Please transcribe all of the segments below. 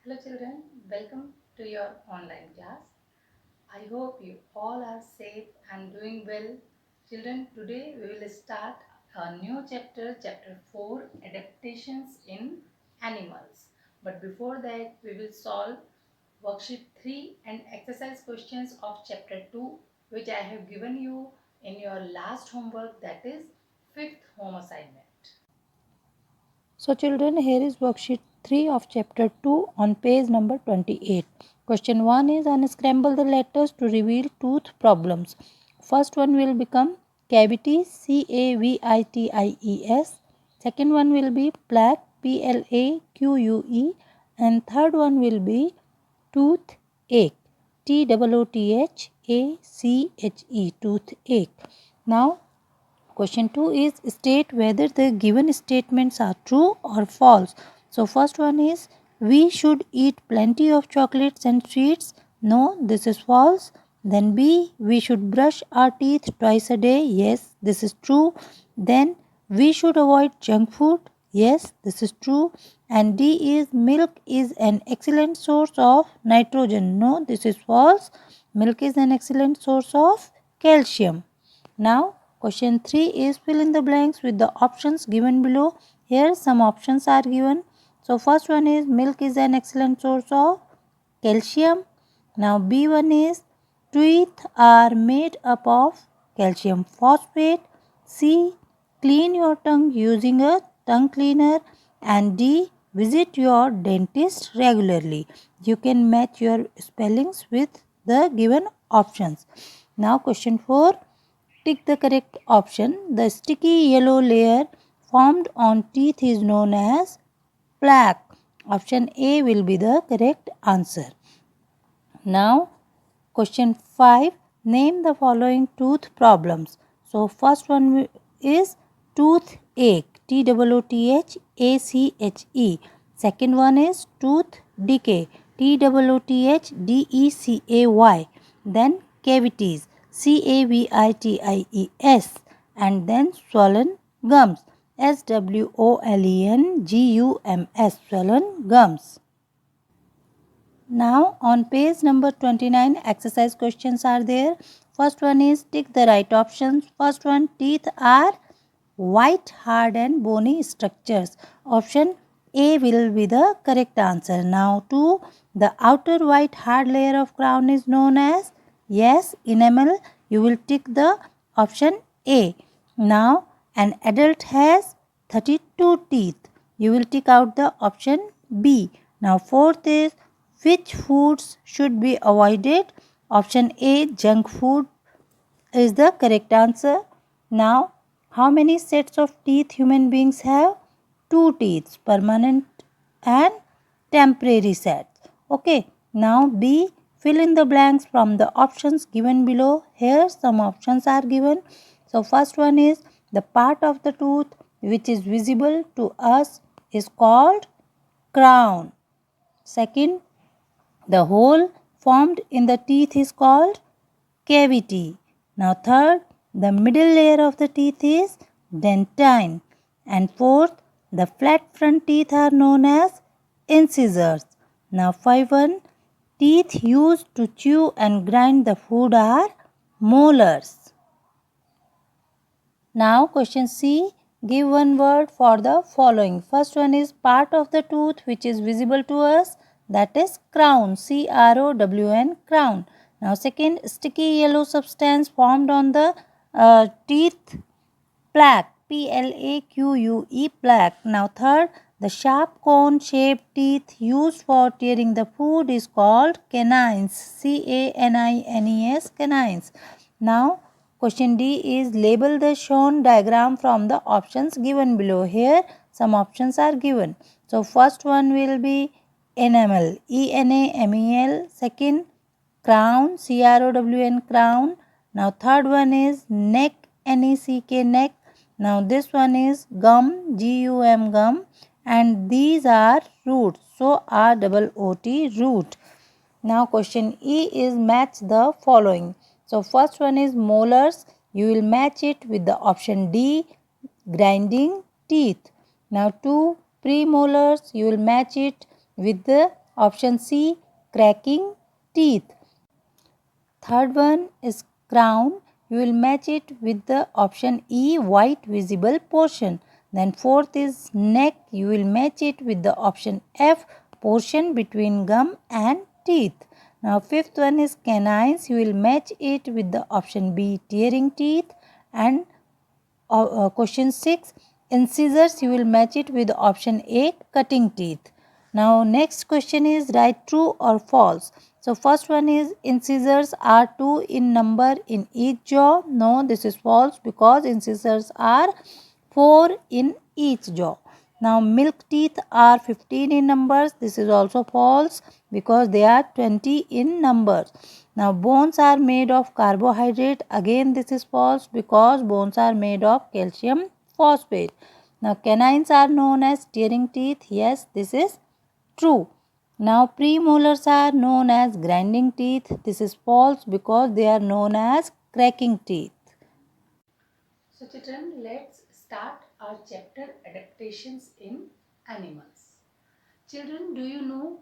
Hello children, welcome to your online class. I hope you all are safe and doing well. Children, today we will start a new chapter, chapter 4, Adaptations in Animals. But before that, we will solve worksheet 3 and exercise questions of chapter 2, which I have given you in your last homework, that is 5th home assignment. So children, here is worksheet 3 of chapter 2 on page number 28. Question 1 is unscramble the letters to reveal tooth problems. First one will become cavity, CAVITIES. Second one will be plaque, PLAQUE. And third one will be toothache, TOOTHACHE, toothache. Now question 2 is state whether the given statements are true or false. So first one is we should eat plenty of chocolates and sweets. No, this is false. Then B, we should brush our teeth twice a day. Yes, this is true. Then we should avoid junk food. Yes, this is true. And D is milk is an excellent source of nitrogen. No, this is false. Milk is an excellent source of calcium. Now, question 3 is fill in the blanks with the options given below. Here some options are given. So, first one is milk is an excellent source of calcium. Now, B1 is teeth are made up of calcium phosphate. C, clean your tongue using a tongue cleaner. And D, visit your dentist regularly. You can match your spellings with the given options. Now, question 4. Tick the correct option. The sticky yellow layer formed on teeth is known as plaque. Option A will be the correct answer. Now, question 5. Name the following tooth problems. So, first one is toothache, TOOTHACHE. Second one is tooth decay, TOOTHDECAY. Then cavities, CAVITIES. And then swollen gums, SWOLENGUMS, swollen gums. Now on page number 29 exercise questions are there. First one is tick the right options. First one, teeth are white, hard and bony structures. Option A will be the correct answer. Now 2, the outer white hard layer of crown is known as, yes, enamel. You will tick the option A. Now an adult has 32 teeth. You will tick out the option B. Now fourth is which foods should be avoided? Option A, junk food is the correct answer. Now, how many sets of teeth human beings have? 2 teeth, permanent and temporary sets. Okay, now B, fill in the blanks from the options given below. Here some options are given. So, first one is the part of the tooth which is visible to us is called crown. Second, the hole formed in the teeth is called cavity. Now third, the middle layer of the teeth is dentine. And fourth, the flat front teeth are known as incisors. Now 5-1, teeth used to chew and grind the food are molars. Now question C, give one word for the following. First one is part of the tooth which is visible to us, that is crown, CROWN, crown. Now second, sticky yellow substance formed on the teeth, plaque, PLAQUE, plaque. Now third, the sharp cone shaped teeth used for tearing the food is called canines, CANINES, canines. Now question D is label the shown diagram from the options given below. Here some options are given. So first one will be enamel, ENAMEL. Second, crown, CROWN, crown. Now third one is neck, NECK, neck. Now this one is gum, GUM, gum. And these are roots, so ROOT, root. Now question E is match the following. So first one is molars. You will match it with the option D, grinding teeth. Now 2, premolars. You will match it with the Option C, cracking teeth. Third one is crown. You will match it with the option E, white visible portion. Then fourth is neck. You will match it with the option F, portion between gum and teeth. Now fifth one is canines. You will match it with the option B, tearing teeth. And question 6, incisors. You will match it with option A, cutting teeth. Now next question is write true or false. So first one is incisors are 2 in number in each jaw. No, this is false because incisors are 4 in each jaw. Now milk teeth are 15 in numbers. This is also false because they are 20 in numbers. Now bones are made of carbohydrate. Again this is false because bones are made of calcium phosphate. Now canines are known as tearing teeth. Yes, this is true. Now premolars are known as grinding teeth. This is false because they are known as cracking teeth. So children, let's start our chapter adaptations in animals. Children, do you know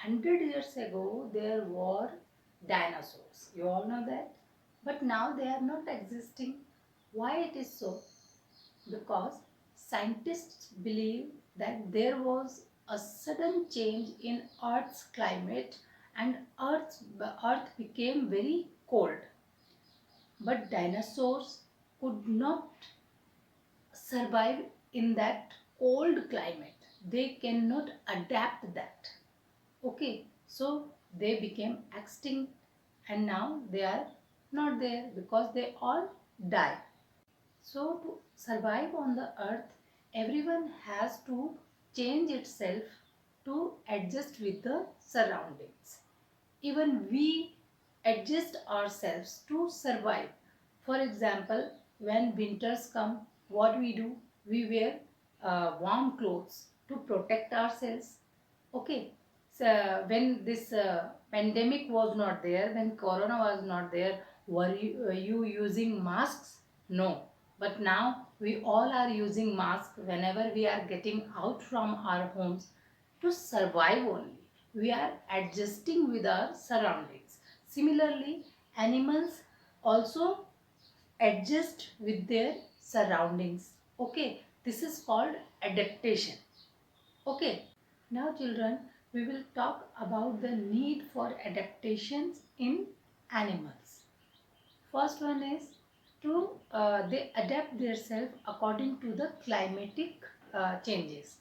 100 years ago there were dinosaurs? You all know that. But now they are not existing. Why it is so? Because scientists believe that there was a sudden change in Earth's climate and Earth became very cold. But dinosaurs could not survive in that cold climate. They cannot adapt that. Okay, so they became extinct and now they are not there because they all die. So to survive on the earth, everyone has to change itself to adjust with the surroundings. Even we adjust ourselves to survive. For example, when winters come, what we do? We wear warm clothes to protect ourselves. Okay. So when this pandemic was not there, when corona was not there, were you using masks? No. But now we all are using masks whenever we are getting out from our homes to survive only. We are adjusting with our surroundings. Similarly, animals also adjust with their surroundings. Okay, this is called adaptation. Okay, now children, we will talk about the need for adaptations in animals. First one is to they adapt themselves according to the climatic changes.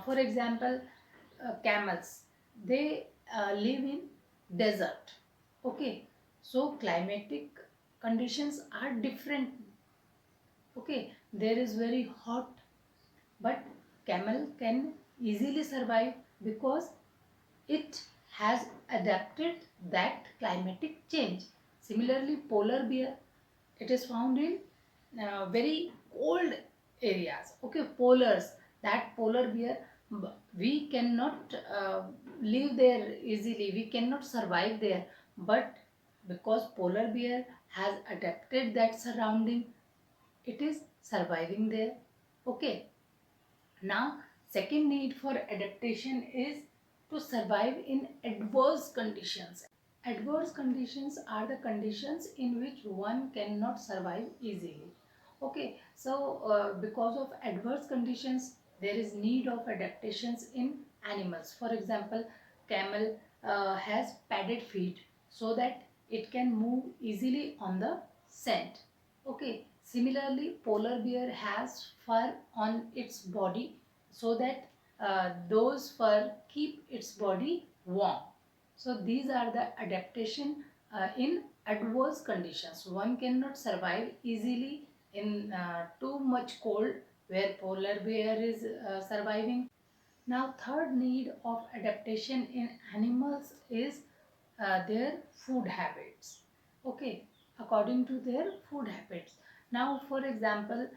For example, camels, they live in desert. Okay, so climatic conditions are different. Okay, there is very hot, but camel can easily survive because it has adapted that climatic change. Similarly, polar bear, it is found in very cold areas. Okay, polars, that polar bear, we cannot live there easily. We cannot survive there. But because polar bear has adapted that surrounding, it is surviving there. Okay. Now, second need for adaptation is to survive in adverse conditions. Adverse conditions are the conditions in which one cannot survive easily. Okay, so because of adverse conditions, there is need of adaptations in animals. For example, camel has padded feet so that it can move easily on the sand. Okay, similarly, polar bear has fur on its body so that those fur keep its body warm. So these are the adaptation in adverse conditions. One cannot survive easily in too much cold where polar bear is surviving. Now third need of adaptation in animals is their food habits. Okay, according to their food habits. Now for example,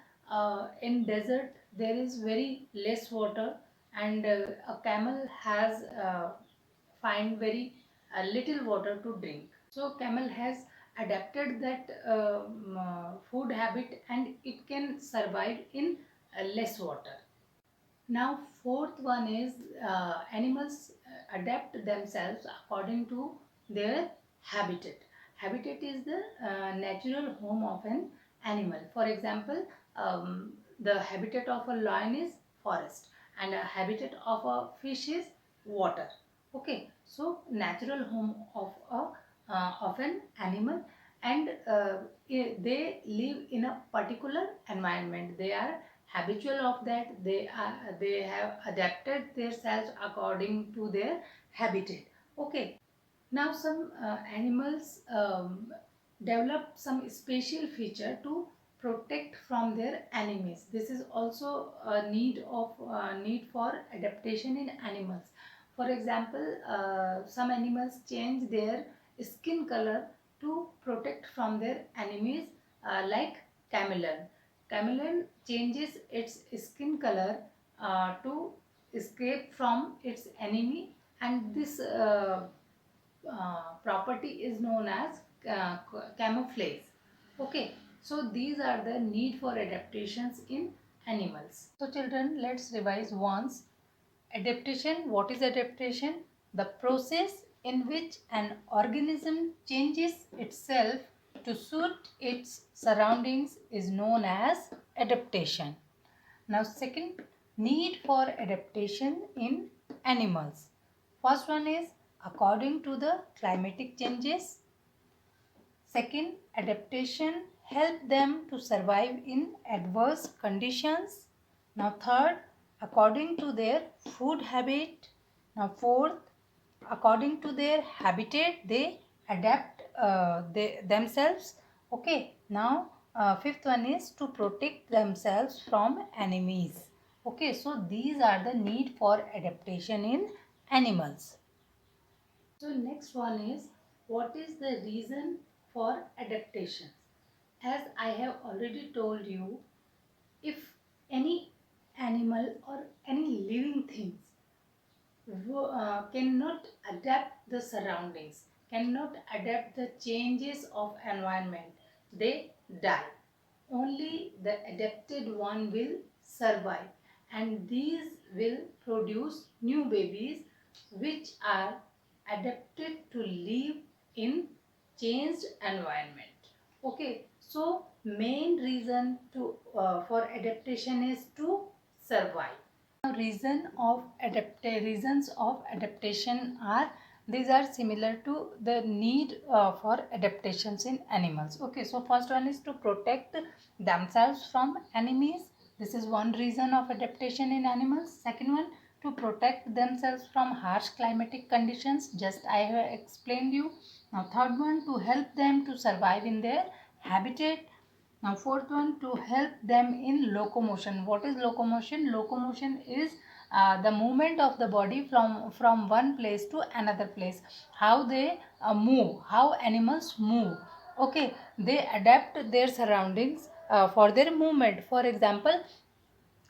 in desert there is very less water and a camel has find very little water to drink. So camel has adapted that food habit and it can survive in less water. Now fourth one is animals adapt themselves according to their habitat. Habitat is the natural home of an animal. For example, the habitat of a lion is forest, and a habitat of a fish is water. Okay, so natural home of an animal, and they live in a particular environment. They are habitual of that. They have adapted themselves according to their habitat. Okay, now some animals develop some special feature to protect from their enemies. This is also a need for adaptation in animals. For example, some animals change their skin color to protect from their enemies, like chameleon. Chameleon changes its skin color to escape from its enemy, and this property is known as camouflage. Okay, so these are the need for adaptations in animals. So children, let's revise once. Adaptation. What is adaptation? The process in which an organism changes itself to suit its surroundings is known as adaptation. Now second, need for adaptation in animals. First one is according to the climatic changes. Second, adaptation help them to survive in adverse conditions. Now third, according to their food habit. Now fourth, according to their habitat they adapt themselves. Okay, now fifth one is to protect themselves from enemies. Okay, so these are the need for adaptation in animals. So next one is, what is the reason for adaptation? As I have already told you, if any animal or any living things cannot adapt the surroundings, cannot adapt the changes of environment, they die. Only the adapted one will survive, and these will produce new babies which are adapted to live in changed environment. Okay, so main reason to for adaptation is to survive. Reasons of adaptation are, these are similar to the need for adaptations in animals. Okay, so first one is to protect themselves from enemies. This is one reason of adaptation in animals. Second one, to protect themselves from harsh climatic conditions, just I have explained you. Now third one, to help them to survive in their habitat. Now fourth one, to help them in locomotion. What is locomotion? Locomotion is the movement of the body from one place to another place. How they move, how animals move. Okay, they adapt their surroundings for their movement. For example,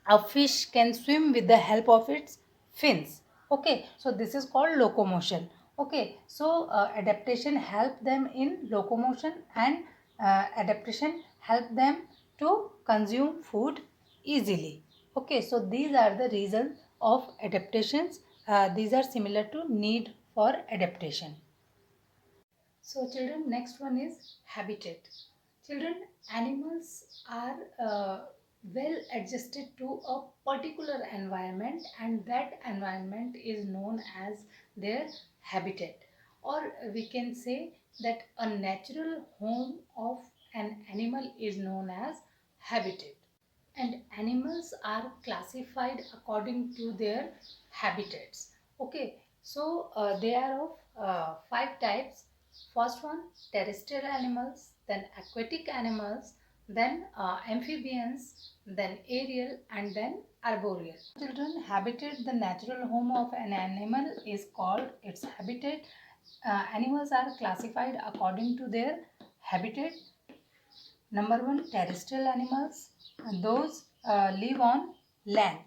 a fish can swim with the help of its fins. Okay, so this is called locomotion. Okay, so adaptation help them in locomotion, and adaptation help them to consume food easily. Okay, so these are the reasons of adaptations. These are similar to need for adaptation. So children, next one is habitat. Children, animals are well adjusted to a particular environment, and that environment is known as their habitat. Or we can say that a natural home of an animal is known as habitat. And animals are classified according to their habitats. Okay, so they are of five types. First one, terrestrial animals, then aquatic animals, then amphibians, then aerial, and then arboreal. Children, habitat, the natural home of an animal is called its habitat. Animals are classified according to their habitat. Number one, terrestrial animals. Those live on land.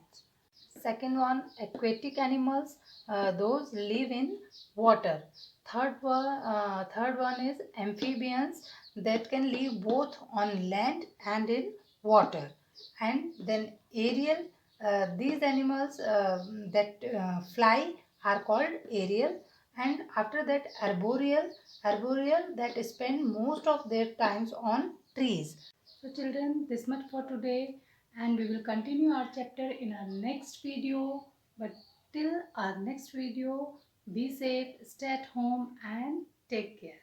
Second one, aquatic animals. Those live in water. Third one is amphibians that can live both on land and in water. And then aerial. These animals that fly are called aerial, and after that arboreal that spend most of their times on trees. So children, this much for today, and we will continue our chapter in our next video. But till our next video, be safe, stay at home and take care.